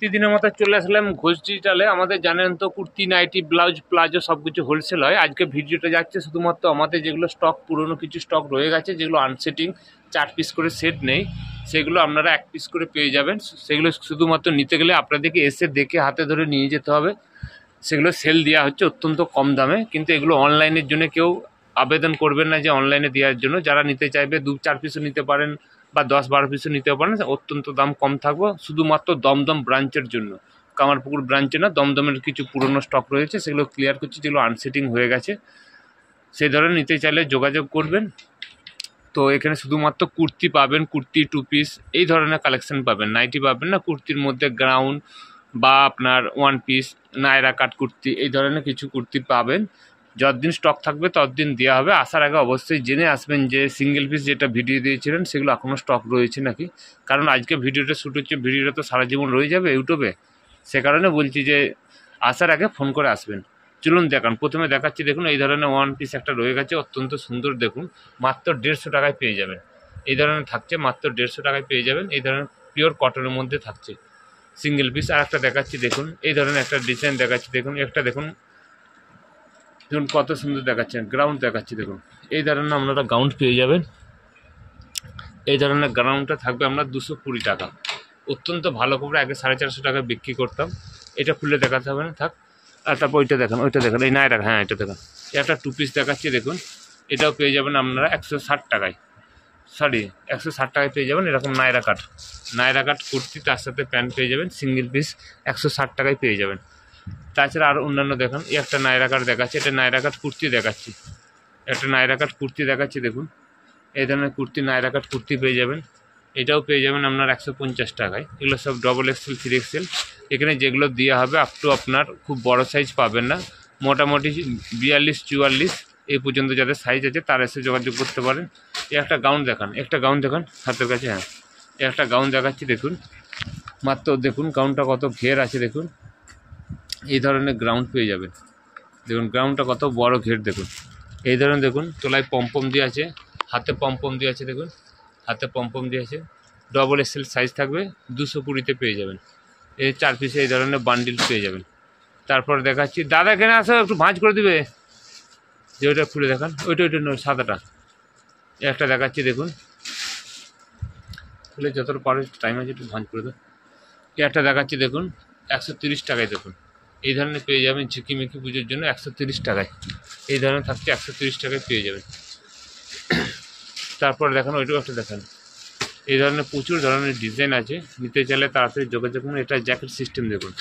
প্রতিদিনের মতো চলে আসলাম ঘোষ ডিজিটালে। আমাদের জানেন তো কুর্তি, নাইটি, ব্লাউজ, প্লাজো সব কিছু হোলসেল হয়। আজকে ভিডিওটা যাচ্ছে শুধুমাত্র আমাদের যেগুলো স্টক, পুরনো কিছু স্টক রয়ে গেছে, যেগুলো আনসেটিং 4 পিস করে সেট নেই, সেগুলো আপনারা 1 পিস করে পেয়ে যাবেন। সেগুলো শুধুমাত্র নিতে গেলে আপনাদেরকে এসে দেখে হাতে ধরে নিয়ে যেতে হবে। সেগুলো সেল দেওয়া হচ্ছে অত্যন্ত কম দামে, কিন্তু এগুলো অনলাইনের জন্য কেউ আবেদন করবেন না যে অনলাইনে দেওয়ার জন্য। যারা নিতে চাইবে 2-4 পিসও নিতে পারেন বা 10-12 পিসও নিতে পারেন, অত্যন্ত দাম কম থাকবে শুধুমাত্র দমদম ব্রাঞ্চের জন্য। কামারপুকুর ব্রাঞ্চে না, দমদমের কিছু পুরনো স্টক রয়েছে, সেগুলো ক্লিয়ার করছি, যেগুলো আনসেটিং হয়ে গেছে। সেই ধরনের নিতে চাইলে যোগাযোগ করবেন। তো এখানে শুধুমাত্র কুর্তি পাবেন, কুর্তি 2 পিস এই ধরনের কালেকশন পাবেন। নাইটি পাবেন না, কুর্তির মধ্যে গ্রাউন্ড বা আপনার 1 পিস, নায়রা কাট কুর্তি এই ধরনের কিছু কুর্তি পাবেন। যতদিন স্টক থাকবে ততদিন দেওয়া হবে। আসার আগে অবশ্যই জেনে আসবেন যে সিঙ্গেল পিস যেটা ভিডিও দিয়েছিলেন সেগুলো এখনও স্টক রয়েছে নাকি। কারণ আজকে ভিডিওটা শ্যুট হচ্ছে, ভিডিওটা তো সারা জীবন রয়ে যাবে ইউটিউবে, সে কারণে বলছি যে আসার আগে ফোন করে আসবেন। চলুন দেখান। প্রথমে দেখাচ্ছি, দেখুন এই ধরনের 1 পিস একটা রয়ে গেছে, অত্যন্ত সুন্দর। দেখুন মাত্র 150 টাকায় পেয়ে যাবেন। এই ধরনের থাকছে, মাত্র 150 টাকায় পেয়ে যাবেন। এই ধরনের পিওর কটনের মধ্যে থাকছে সিঙ্গেল পিস। আর একটা দেখাচ্ছি, দেখুন এই ধরনের একটা ডিজাইন দেখাচ্ছি, দেখুন একটা দেখুন, দেখুন কত সুন্দর দেখাচ্ছেন। গ্রাউন্ড দেখাচ্ছি, দেখুন এই ধরনের আপনারা গাউন্ড পেয়ে যাবেন। এই ধরনের গ্রাউন্ডটা থাকবে আমরা 220 টাকা। অত্যন্ত ভালো কাপড়, আগে 450 টাকা বিক্রি করতাম। এটা খুলে দেখাতে হবে না, থাক। আর তারপর ওইটা দেখেন, এই নায়রা, হ্যাঁ এটা দেখেন, একটা 2 পিস দেখাচ্ছি, দেখুন এটাও পেয়ে যাবেন আপনারা 160 টাকায়। 160 টাকায় পেয়ে যাবেন এরকম নায়রা কাট কুর্তি, তার সাথে প্যান্ট পেয়ে যাবেন। সিঙ্গেল পিস 160 টাকায় পেয়ে যাবেন। তাছাড়া আরও অন্যান্য দেখুন, এই একটা নায়রা কাট দেখাচ্ছি, এটা নায়রা কাট কুর্তি দেখাচ্ছি, একটা নায়রা কাট কুর্তি দেখাচ্ছি, দেখুন এই ধরনের কুর্তি, নায়রা কাট কুর্তি পেয়ে যাবেন। এটাও পেয়ে যাবেন আপনার 150 টাকায়। এগুলো সব ডবল এক্সেল, 3XL। এখানে যেগুলো দেওয়া হবে আপ টু আপনার খুব বড় সাইজ পাবেন না, মোটামুটি 42-44 এই পর্যন্ত যাদের সাইজ আছে তারা এসে যোগাযোগ করতে পারেন। একটা গাউন দেখান, হাতের কাছে, হ্যাঁ একটা গাউন দেখাচ্ছি, দেখুন মাত্র, দেখুন গাউনটা কত ঘের আছে, দেখুন এই ধরনের গ্রাউন্ড পেয়ে যাবেন। দেখুন গ্রাউন্ডটা কত বড় ঘের, দেখুন এই ধরনের, দেখুন তোলায় পম্পম দিয়ে আছে, হাতে পম্পম দিয়ে আছে, দেখুন হাতে পম্পম দিয়ে আছে। ডবল এক্সেল সাইজ থাকবে, 220-তে পেয়ে যাবেন। এই 4 পিসে এই ধরনের বান্ডিল পেয়ে যাবেন। তারপর দেখাচ্ছি, দাদা এখানে আসো, একটু ভাঁজ করে দিবে, যে ওইটা খুলে দেখান, ওইটা নয়, সাদাটা। একটা দেখাচ্ছি, দেখুন খুলে যতটা পারে, টাইম আছে একটু ভাঁজ করে দেয়। একটা দেখাচ্ছি, দেখুন 130 টাকায়, দেখুন এই ধরনের পেয়ে যাবেন ঝিকিমিকি পুজোর জন্য 130 টাকায়। এই ধরনের থাকছে 130 টাকায় পেয়ে যাবেন। তারপর দেখেন, ওইটাও একটা দেখান। এই ধরনের প্রচুর ধরনের ডিজাইন আছে, নিতে চাইলে তাড়াতাড়ি যোগাযোগ করুন। এটা জ্যাকেট সিস্টেম, দেখুন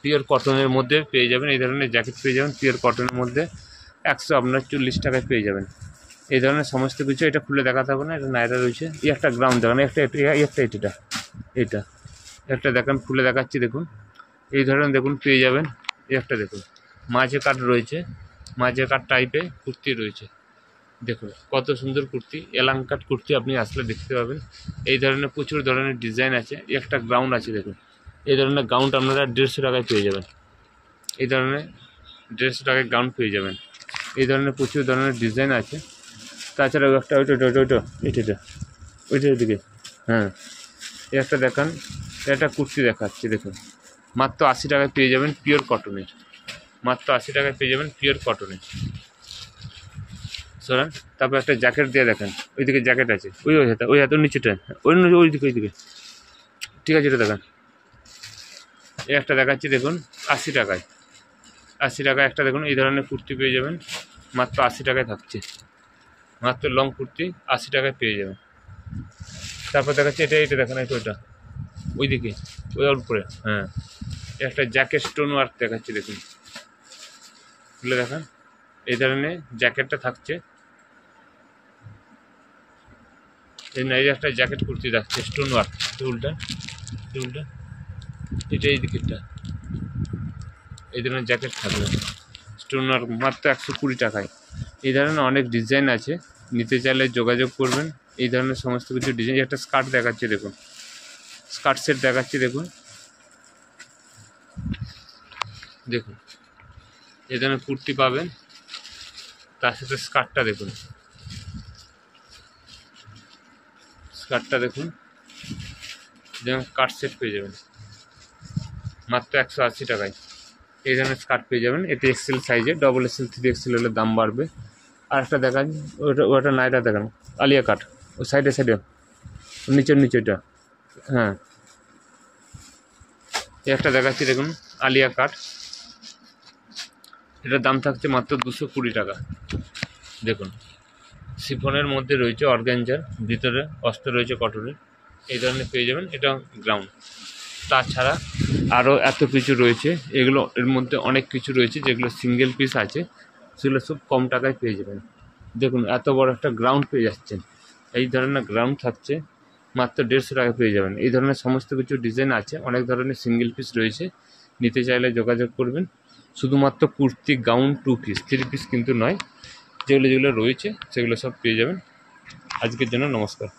পিওর কটনের মধ্যে পেয়ে যাবেন। এই ধরনের জ্যাকেট পেয়ে যাবেন পিওর কটনের মধ্যে, 140 টাকায় পেয়ে যাবেন। এই ধরনের সমস্ত কিছু, এটা খুলে দেখাতে হবে না, এটা নায়রা রয়েছে। এই একটা গ্রাউন্ড দেখান, এটা একটা দেখান, খুলে দেখাচ্ছি, দেখুন এই ধরনের, দেখুন পেয়ে যাবেন। এই একটা দেখুন মাঝে কাট রয়েছে, মাঝে কাট টাইপে কুর্তি রয়েছে, দেখুন কত সুন্দর কুর্তি, এলাং কাট কুর্তি, আপনি আসলে দেখতে পাবেন। এই ধরনের প্রচুর ধরনের ডিজাইন আছে। একটা গ্রাউন্ড আছে, দেখুন এই ধরনের গাউন্ড আপনারা 150 টাকায় পেয়ে যাবেন। এই ধরনের 150 টাকায় গাউন্ড পেয়ে যাবেন। এই ধরনের প্রচুর ধরনের ডিজাইন আছে। তাছাড়াও একটা ওইটার দিকে, হ্যাঁ এই একটা দেখান, একটা কুর্তি দেখাচ্ছি, দেখুন মাত্র 80 টাকায় পেয়ে যাবেন পিওর কটনের, মাত্র 80 টাকায় পেয়ে যাবেন পিওর কটনের। সরান। তারপর একটা জ্যাকেট দিয়ে দেখেন, ওইদিকে জ্যাকেট আছে, ওই হাতে নিচেটা, ওইদিকে, ঠিক আছে এটা দেখেন। এই একটা দেখাচ্ছি, দেখুন 80 টাকায়, 80 টাকায় একটা দেখুন এই ধরনের কুর্তি পেয়ে যাবেন, মাত্র 80 টাকায় থাকছে, মাত্র লং কুর্তি 80 টাকায় পেয়ে যাবেন। তারপর দেখাচ্ছি এটা দেখেন, ওইটা ওইদিকে, ওই উপরে, হ্যাঁ একটা জ্যাকেট স্টোন ওয়ার্ক দেখাচ্ছি, দেখুন খুলে দেখান। এই ধরনের জ্যাকেটটা থাকছে, এই একটা জ্যাকেট কুর্তি থাকছে স্টোন ওয়ার্ক, উল্টা এটা এই দিকেরটা, এই ধরনের জ্যাকেট থাকবে স্টোন ওয়ার্ক, মাত্র 120 টাকায়। এই ধরনের অনেক ডিজাইন আছে, নিতে চাইলে যোগাযোগ করবেন। এই ধরনের সমস্ত কিছু ডিজাইন। একটা স্কার্ট দেখাচ্ছি, দেখুন স্কার্ট সেট দেখাচ্ছি, দেখুন এই ধরনের কুর্তি পাবেন, তার সাথে স্কার্টটা দেখুন, স্কার্টটা দেখুন, যেমন কাট সেট পেয়ে যাবেন। মাত্র 180 টাকায় এই ধরনের স্কার্ট পেয়ে যাবেন। এটি এক্সেল সাইজে, ডবল এক্সেল 3XL হলে দাম বাড়বে। আর একটা দেখান, ওটা নাইটা দেখান, আলিয়া কাট, ওই সাইডে নিচের ওইটা, হ্যাঁ এই একটা দেখাচ্ছি দেখুন, আলিয়া কাট, এটার দাম থাকছে মাত্র 220 টাকা। দেখুন শিফনের মধ্যে রয়েছে অর্গানজার, ভিতরে অস্ত্র রয়েছে কটনের, এই ধরনের পেয়ে যাবেন। এটা গ্রাউন্ড। তাছাড়া আরও এত কিছু রয়েছে, এগুলো এর মধ্যে অনেক কিছু রয়েছে যেগুলো সিঙ্গেল পিস আছে, সেগুলো সব কম টাকায় পেয়ে যাবেন। দেখুন এত বড় একটা গ্রাউন্ড পেয়ে যাচ্ছেন, এই ধরনের গ্রাউন্ড থাকছে মাত্র 150 টাকা পেয়ে যাবেন। এই ধরনের সমস্ত কিছু ডিজাইন আছে, অনেক ধরনের সিঙ্গেল পিস রয়েছে, নিতে চাইলে যোগাযোগ করবেন। শুধুমাত্র কুর্তি, গাউন, 2 পিস, 3 পিস কিন্তু নয়, যেগুলো রয়েছে সেগুলো সব পেয়ে যাবেন। আজকের জন্য নমস্কার।